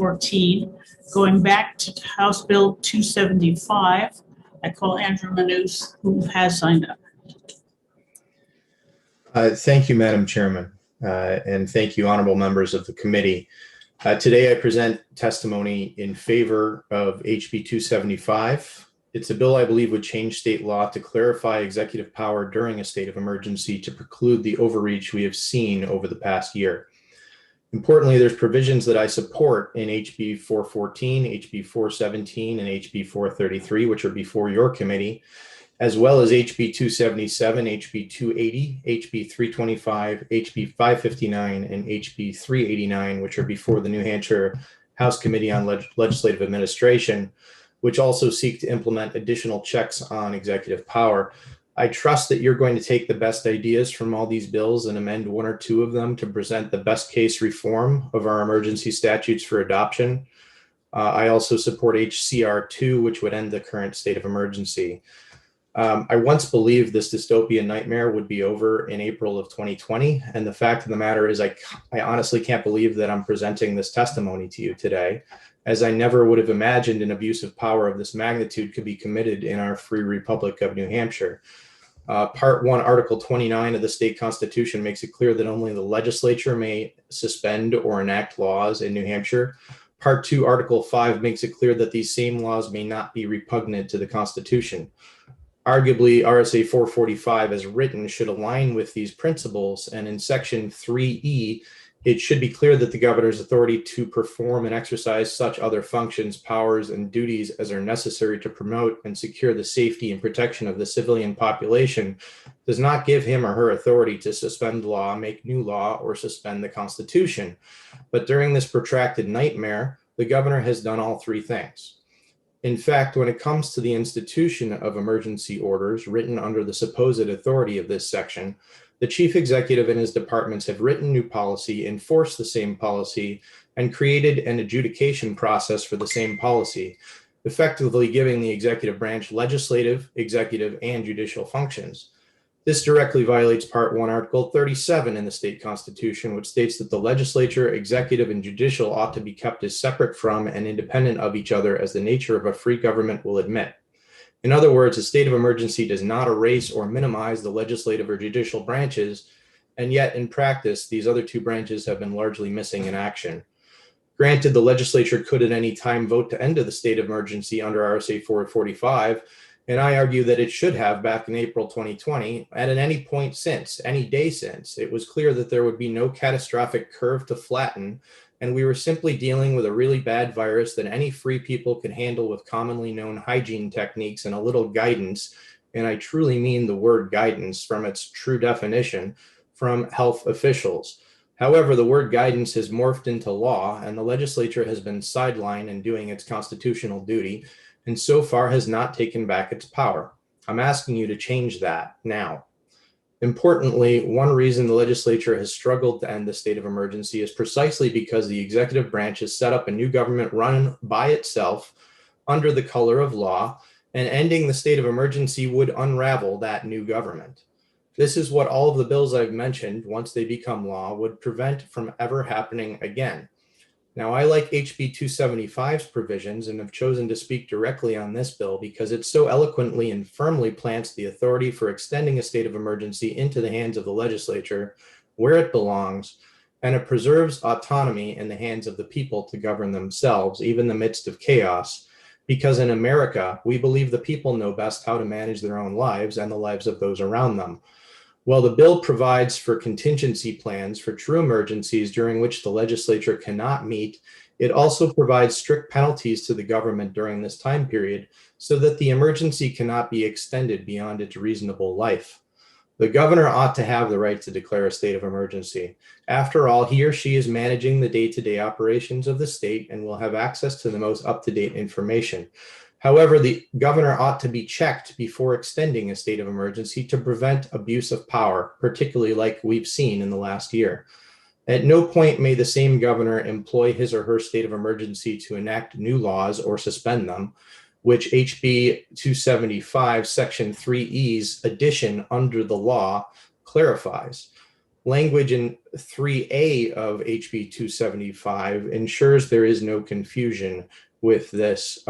14. Going back to House Bill 275, I call Andrew Manus, who has signed up. Thank you, Madam Chairman, and thank you, honorable members of the committee. Today, I present testimony in favor of HB 275. It's a bill I believe would change state law to clarify executive power during a state of emergency to preclude the overreach we have seen over the past year. Importantly, there's provisions that I support in HB 414, HB 417, and HB 433, which are before your committee, as well as HB 277, HB 280, HB 325, HB 559, and HB 389, which are before the New Hampshire House Committee on Legislative Administration, which also seek to implement additional checks on executive power. I trust that you're going to take the best ideas from all these bills and amend one or two of them to present the best case reform of our emergency statutes for adoption. I also support HCR 2, which would end the current state of emergency. I once believed this dystopian nightmare would be over in April of 2020. And the fact of the matter is I honestly can't believe that I'm presenting this testimony to you today, as I never would have imagined an abuse of power of this magnitude could be committed in our free Republic of New Hampshire. Part 1, Article 29 of the state constitution makes it clear that only the legislature may suspend or enact laws in New Hampshire. Part 2, Article 5 makes it clear that these same laws may not be repugnant to the Constitution. Arguably, RSA 445 as written should align with these principles, and in Section 3E, it should be clear that the governor's authority to perform and exercise such other functions, powers, and duties as are necessary to promote and secure the safety and protection of the civilian population does not give him or her authority to suspend law, make new law, or suspend the Constitution. But during this protracted nightmare, the governor has done all three things. In fact, when it comes to the institution of emergency orders written under the supposed authority of this section, the chief executive and his departments have written new policy, enforced the same policy, and created an adjudication process for the same policy, effectively giving the executive branch legislative, executive, and judicial functions. This directly violates Part 1, Article 37 in the state constitution, which states that the legislature, executive, and judicial ought to be kept as separate from and independent of each other as the nature of a free government will admit. In other words, a state of emergency does not erase or minimize the legislative or judicial branches, and yet in practice, these other two branches have been largely missing in action. Granted, the legislature could at any time vote to end the state of emergency under RSA 445, and I argue that it should have back in April 2020, and at any point since, any day since, it was clear that there would be no catastrophic curve to flatten, and we were simply dealing with a really bad virus that any free people could handle with commonly known hygiene techniques and a little guidance, and I truly mean the word guidance from its true definition, from health officials. However, the word guidance has morphed into law, and the legislature has been sidelined in doing its constitutional duty, and so far has not taken back its power. I'm asking you to change that now. Importantly, one reason the legislature has struggled to end the state of emergency is precisely because the executive branch has set up a new government run by itself under the color of law, and ending the state of emergency would unravel that new government. This is what all of the bills I've mentioned, once they become law, would prevent from ever happening again. Now, I like HB 275's provisions and have chosen to speak directly on this bill because it so eloquently and firmly plants the authority for extending a state of emergency into the hands of the legislature where it belongs, and it preserves autonomy in the hands of the people to govern themselves, even in the midst of chaos, because in America, we believe the people know best how to manage their own lives and the lives of those around them. While the bill provides for contingency plans for true emergencies during which the legislature cannot meet, it also provides strict penalties to the government during this time period so that the emergency cannot be extended beyond its reasonable life. The governor ought to have the right to declare a state of emergency. After all, he or she is managing the day-to-day operations of the state and will have access to the most up-to-date information. However, the governor ought to be checked before extending a state of emergency to prevent abuse of power, particularly like we've seen in the last year. At no point may the same governor employ his or her state of emergency to enact new laws or suspend them, which HB 275 Section 3E's addition under the law clarifies. Language in 3A of HB 275 ensures there is no confusion with this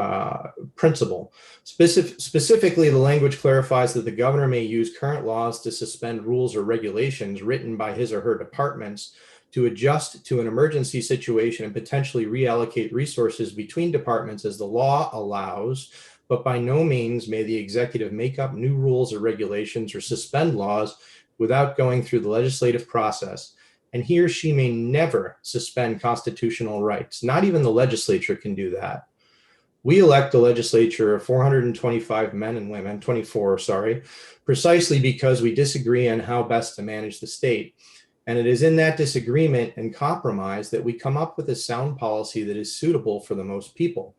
principle. Specifically, the language clarifies that the governor may use current laws to suspend rules or regulations written by his or her departments to adjust to an emergency situation and potentially reallocate resources between departments as the law allows, but by no means may the executive make up new rules or regulations or suspend laws without going through the legislative process. And he or she may never suspend constitutional rights. Not even the legislature can do that. We elect a legislature of 425 men and women, 24, sorry, precisely because we disagree on how best to manage the state. And it is in that disagreement and compromise that we come up with a sound policy that is suitable for the most people.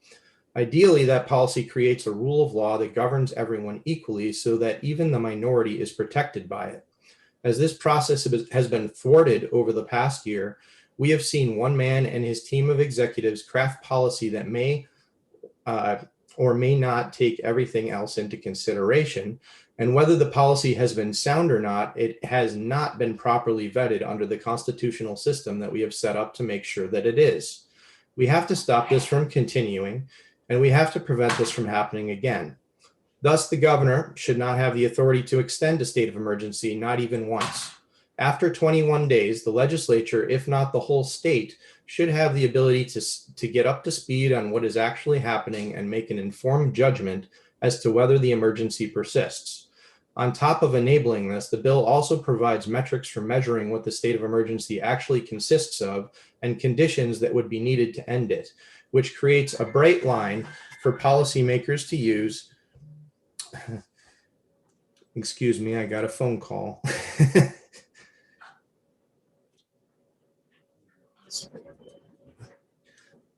Ideally, that policy creates a rule of law that governs everyone equally so that even the minority is protected by it. As this process has been thwarted over the past year, we have seen one man and his team of executives craft policy that may or may not take everything else into consideration. And whether the policy has been sound or not, it has not been properly vetted under the constitutional system that we have set up to make sure that it is. We have to stop this from continuing, and we have to prevent this from happening again. Thus, the governor should not have the authority to extend a state of emergency, not even once. After 21 days, the legislature, if not the whole state, should have the ability to get up to speed on what is actually happening and make an informed judgment as to whether the emergency persists. On top of enabling this, the bill also provides metrics for measuring what the state of emergency actually consists of and conditions that would be needed to end it, which creates a bright line for policymakers to use. Excuse me, I got a phone call.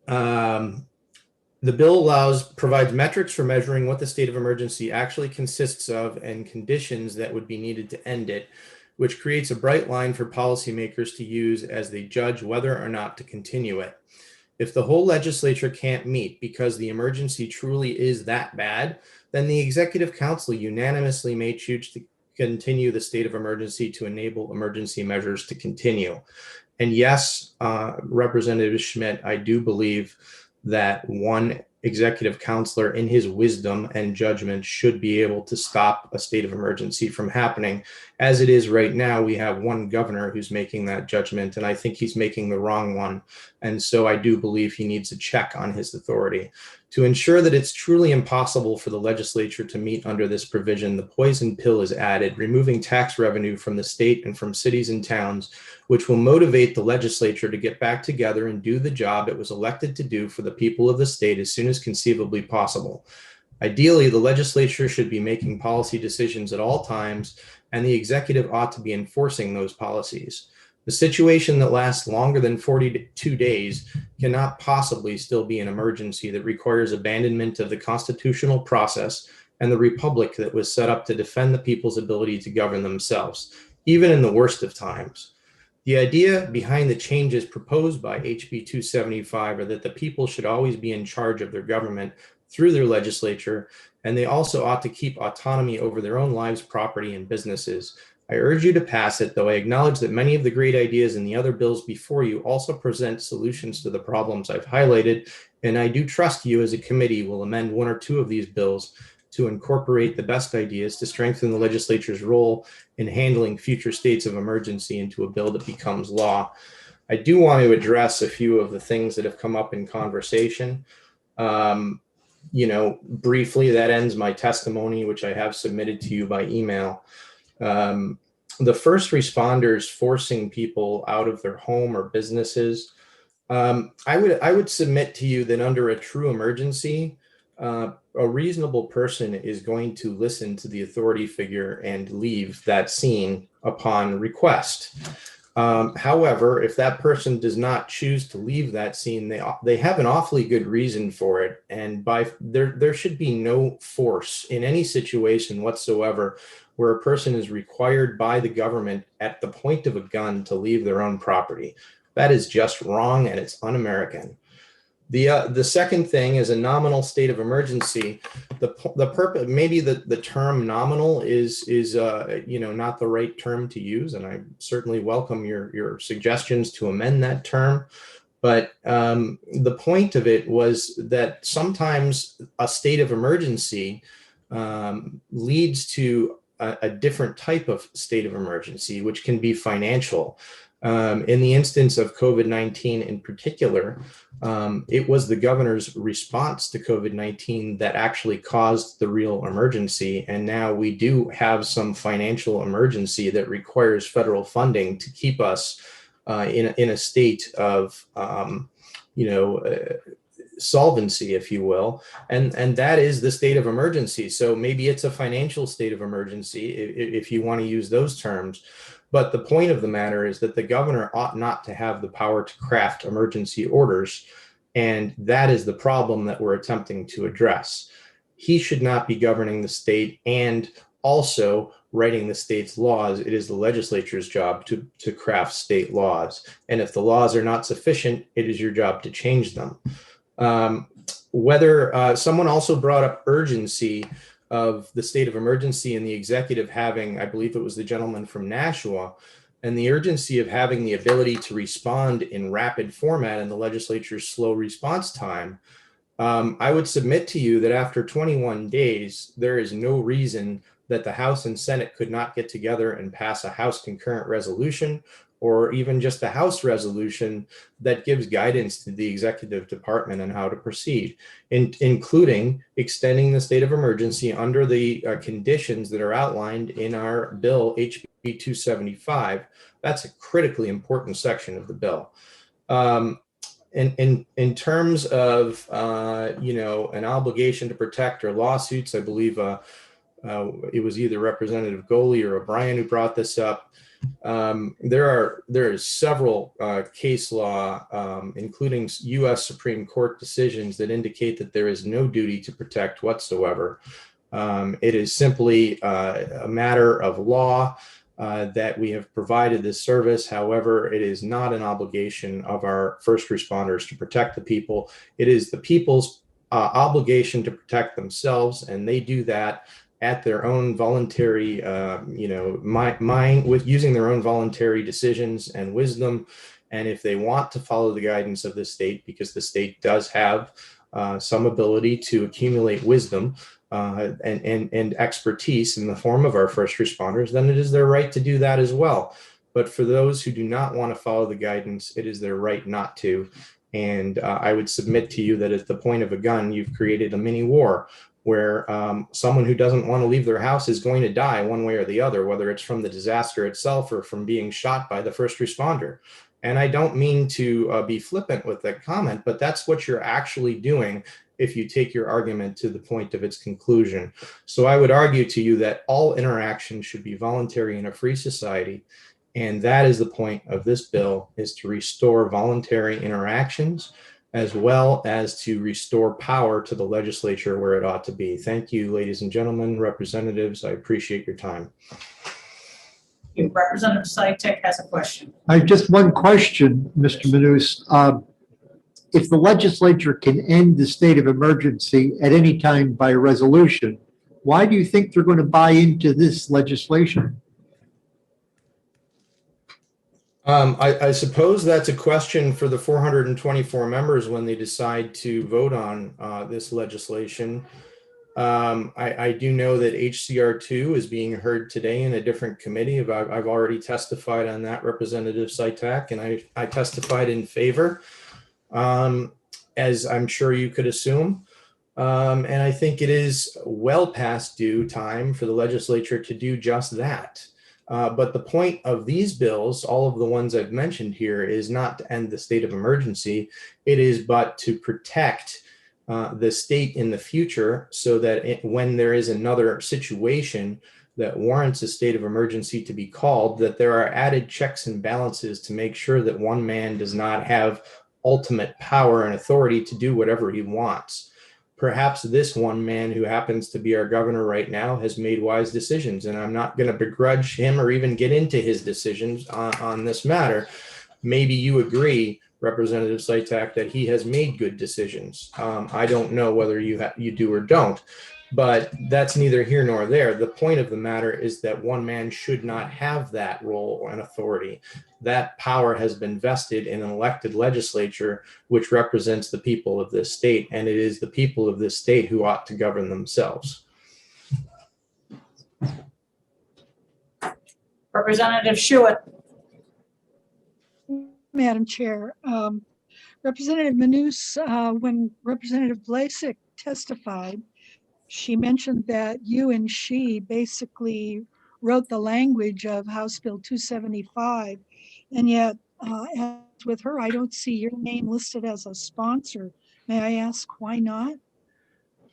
The bill provides metrics for measuring what the state of emergency actually consists of and conditions that would be needed to end it, which creates a bright line for policymakers to use as they judge whether or not to continue it. If the whole legislature can't meet because the emergency truly is that bad, then the Executive Council unanimously may choose to continue the state of emergency to enable emergency measures to continue. And yes, Representative Schmidt, I do believe that one executive counselor in his wisdom and judgment should be able to stop a state of emergency from happening. As it is right now, we have one governor who's making that judgment, and I think he's making the wrong one. And so I do believe he needs a check on his authority. To ensure that it's truly impossible for the legislature to meet under this provision, the poison pill is added, removing tax revenue from the state and from cities and towns, which will motivate the legislature to get back together and do the job it was elected to do for the people of the state as soon as conceivably possible. Ideally, the legislature should be making policy decisions at all times, and the executive ought to be enforcing those policies. The situation that lasts longer than 42 days cannot possibly still be an emergency that requires abandonment of the constitutional process and the republic that was set up to defend the people's ability to govern themselves, even in the worst of times. The idea behind the changes proposed by HB 275 are that the people should always be in charge of their government through their legislature, and they also ought to keep autonomy over their own lives, property, and businesses. I urge you to pass it, though I acknowledge that many of the great ideas in the other bills before you also present solutions to the problems I've highlighted, and I do trust you as a committee will amend one or two of these bills to incorporate the best ideas to strengthen the legislature's role in handling future states of emergency into a bill that becomes law. I do want to address a few of the things that have come up in conversation. Briefly, that ends my testimony, which I have submitted to you by email. The first responders forcing people out of their home or businesses. I would submit to you that under a true emergency, a reasonable person is going to listen to the authority figure and leave that scene upon request. However, if that person does not choose to leave that scene, they have an awfully good reason for it. And there should be no force in any situation whatsoever where a person is required by the government at the point of a gun to leave their own property. That is just wrong, and it's un-American. The second thing is a nominal state of emergency. The purpose, maybe the term nominal is not the right term to use, and I certainly welcome your suggestions to amend that term. But the point of it was that sometimes a state of emergency leads to a different type of state of emergency, which can be financial. In the instance of COVID-19 in particular, it was the governor's response to COVID-19 that actually caused the real emergency. And now we do have some financial emergency that requires federal funding to keep us in a state of, solvency, if you will, and that is the state of emergency. So maybe it's a financial state of emergency if you want to use those terms. But the point of the matter is that the governor ought not to have the power to craft emergency orders. And that is the problem that we're attempting to address. He should not be governing the state and also writing the state's laws. It is the legislature's job to craft state laws. And if the laws are not sufficient, it is your job to change them. Whether someone also brought up urgency of the state of emergency and the executive having, I believe it was the gentleman from Nashua, and the urgency of having the ability to respond in rapid format in the legislature's slow response time. I would submit to you that after 21 days, there is no reason that the House and Senate could not get together and pass a House concurrent resolution, or even just a House resolution that gives guidance to the executive department on how to proceed, including extending the state of emergency under the conditions that are outlined in our bill, HB 275. That's a critically important section of the bill. In terms of, an obligation to protect or lawsuits, I believe it was either Representative Goley or O'Brien who brought this up. There is several case law, including U.S. Supreme Court decisions that indicate that there is no duty to protect whatsoever. It is simply a matter of law that we have provided this service. However, it is not an obligation of our first responders to protect the people. It is the people's obligation to protect themselves, and they do that at their own voluntary, mind with using their own voluntary decisions and wisdom. And if they want to follow the guidance of the state, because the state does have some ability to accumulate wisdom and expertise in the form of our first responders, then it is their right to do that as well. But for those who do not want to follow the guidance, it is their right not to. And I would submit to you that at the point of a gun, you've created a mini war where someone who doesn't want to leave their house is going to die one way or the other, whether it's from the disaster itself or from being shot by the first responder. And I don't mean to be flippant with that comment, but that's what you're actually doing if you take your argument to the point of its conclusion. So I would argue to you that all interaction should be voluntary in a free society. And that is the point of this bill, is to restore voluntary interactions, as well as to restore power to the legislature where it ought to be. Thank you, ladies and gentlemen, representatives. I appreciate your time. Representative Sytek has a question. I have just one question, Mr. Manus. If the legislature can end the state of emergency at any time by resolution, why do you think they're going to buy into this legislation? I suppose that's a question for the 424 members when they decide to vote on this legislation. I do know that HCR2 is being heard today in a different committee. I've already testified on that, Representative Sytek, and I testified in favor, as I'm sure you could assume. And I think it is well past due time for the legislature to do just that. But the point of these bills, all of the ones I've mentioned here, is not to end the state of emergency. It is but to protect the state in the future, so that when there is another situation that warrants a state of emergency to be called, that there are added checks and balances to make sure that one man does not have ultimate power and authority to do whatever he wants. Perhaps this one man, who happens to be our governor right now, has made wise decisions, and I'm not going to begrudge him or even get into his decisions on this matter. Maybe you agree, Representative Sitek, that he has made good decisions. I don't know whether you do or don't, but that's neither here nor there. The point of the matter is that one man should not have that role and authority. That power has been vested in an elected legislature, which represents the people of this state, and it is the people of this state who ought to govern themselves. Representative Schuett. Madam Chair, Representative Manous, when Representative Blasek testified, she mentioned that you and she basically wrote the language of House Bill 275, and yet, as with her, I don't see your name listed as a sponsor. May I ask why not?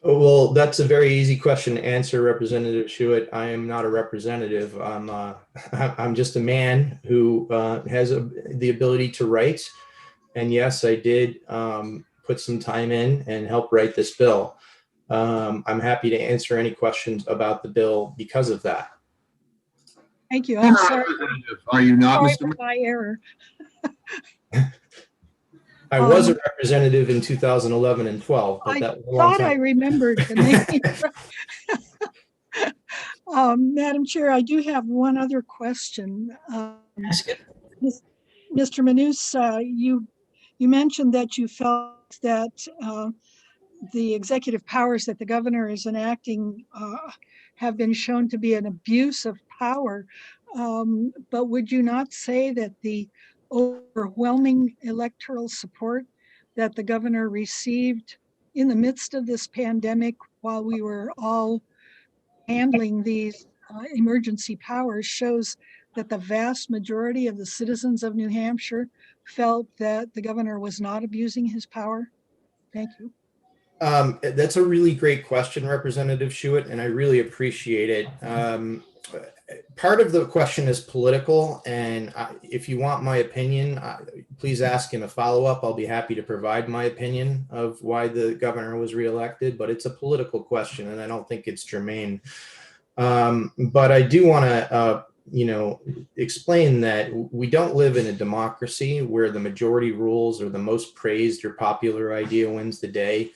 Well, that's a very easy question to answer, Representative Schuett. I am not a representative. I'm just a man who has the ability to write. And yes, I did put some time in and help write this bill. I'm happy to answer any questions about the bill because of that. Thank you. I'm sorry. Are you not, Sorry Mr. for my error. I was a representative in 2011 and 12, but I that was a long thought I time. remembered the name. Madam Chair, I do have one other question. Ask it. Mr. Manous, you mentioned that you felt that the executive powers that the governor is enacting have been shown to be an abuse of power. But would you not say that the overwhelming electoral support that the governor received in the midst of this pandemic while we were all handling these emergency powers shows that the vast majority of the citizens of New Hampshire felt that the governor was not abusing his power? Thank you. That's a really great question, Representative Schuett, and I really appreciate it. Part of the question is political, and if you want my opinion, please ask in a follow-up. I'll be happy to provide my opinion of why the governor was reelected, but it's a political question, and I don't think it's germane. But I do want to, explain that we don't live in a democracy where the majority rules or the most praised or popular idea wins the day.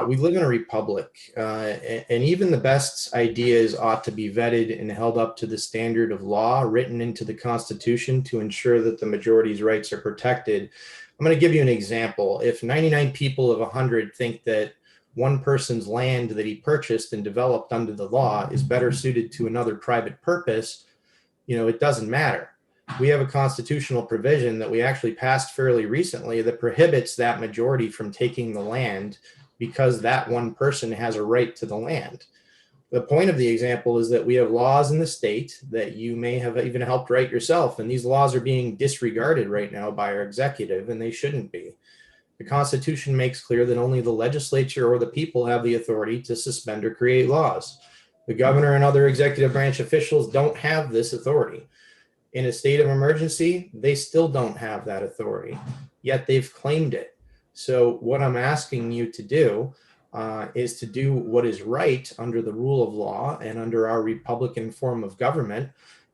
We live in a republic, and even the best ideas ought to be vetted and held up to the standard of law written into the Constitution to ensure that the majority's rights are protected. I'm going to give you an example. If 99 people of 100 think that one person's land that he purchased and developed under the law is better suited to another private purpose, it doesn't matter. We have a constitutional provision that we actually passed fairly recently that prohibits that majority from taking the land because that one person has a right to the land. The point of the example is that we have laws in the state that you may have even helped write yourself, and these laws are being disregarded right now by our executive, and they shouldn't be. The Constitution makes clear that only the legislature or the people have the authority to suspend or create laws. The governor and other executive branch officials don't have this authority. In a state of emergency, they still don't have that authority, yet they've claimed it. So what I'm asking you to do is to do what is right under the rule of law and under our Republican form of government,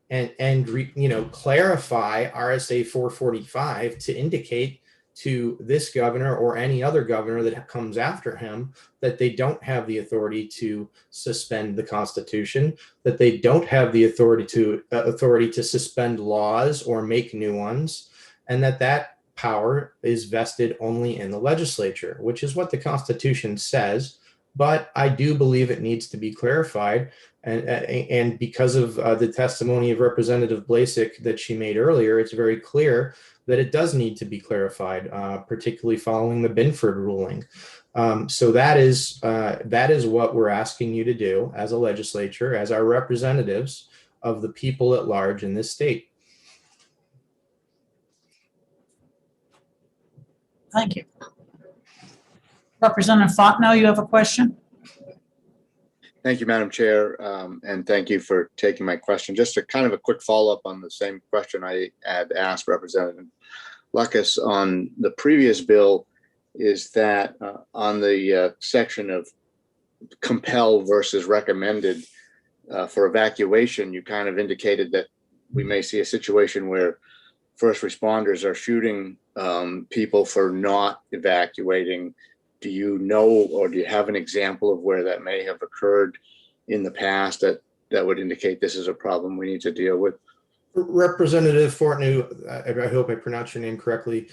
and clarify RSA 445 to indicate to this governor or any other governor that comes after him that they don't have the authority to suspend the Constitution, that they don't have the authority to suspend laws or make new ones, and that power is vested only in the legislature, which is what the Constitution says. But I do believe it needs to be clarified. And because of the testimony of Representative Blasek that she made earlier, it's very clear that it does need to be clarified, particularly following the Binford ruling. So that is what we're asking you to do as a legislature, as our representatives of the people at large in this state. Thank you. Representative Fontenot, you have a question? Thank you, Madam Chair, and thank you for taking my question. Just a kind of a quick follow-up on the same question I had asked Representative Lucas on the previous bill, is that on the section of compel versus recommended for evacuation, you kind of indicated that we may see a situation where first responders are shooting people for not evacuating. Do you know, or do you have an example of where that may have occurred in the past that would indicate this is a problem we need to deal with? Representative Fortnew, I hope I pronounced your name correctly.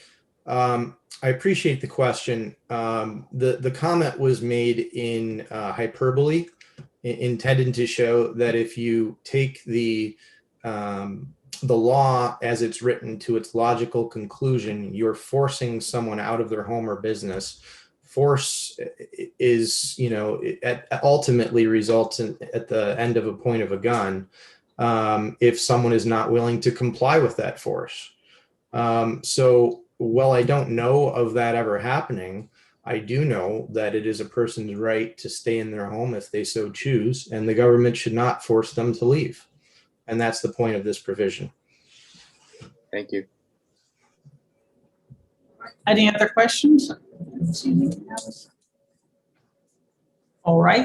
I appreciate the question. The comment was made in hyperbole, intended to show that if you take the law as it's written to its logical conclusion, you're forcing someone out of their home or business. Force is, ultimately results in, at the end of a point of a gun, if someone is not willing to comply with that force. So while I don't know of that ever happening, I do know that it is a person's right to stay in their home if they so choose, and the government should not force them to leave. And that's the point of this provision. Thank you. Any other questions? All right,